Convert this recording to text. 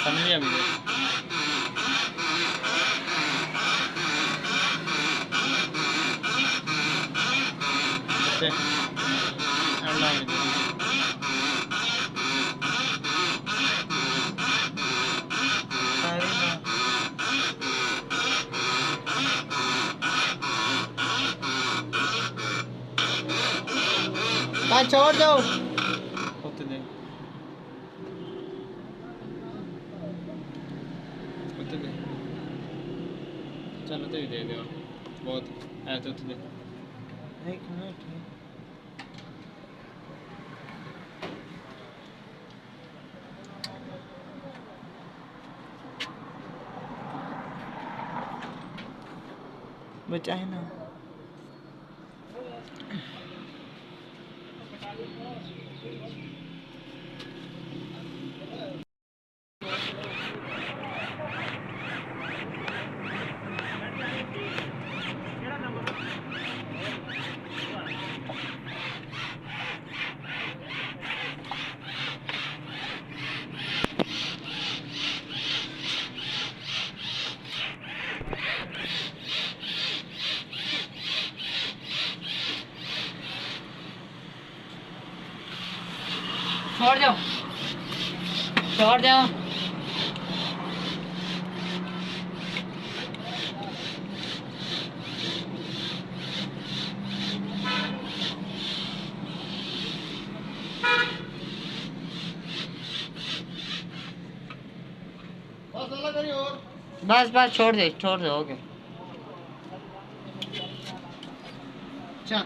समझ लिया मुझे। छोड़ दो होते दे होते दे चलो तो ही दे दे बहुत है तो दे। एक मिनट बचा है ना। छोड़ जाओ छोड़ जाओ। बस बस छोड़ दे ओके चल।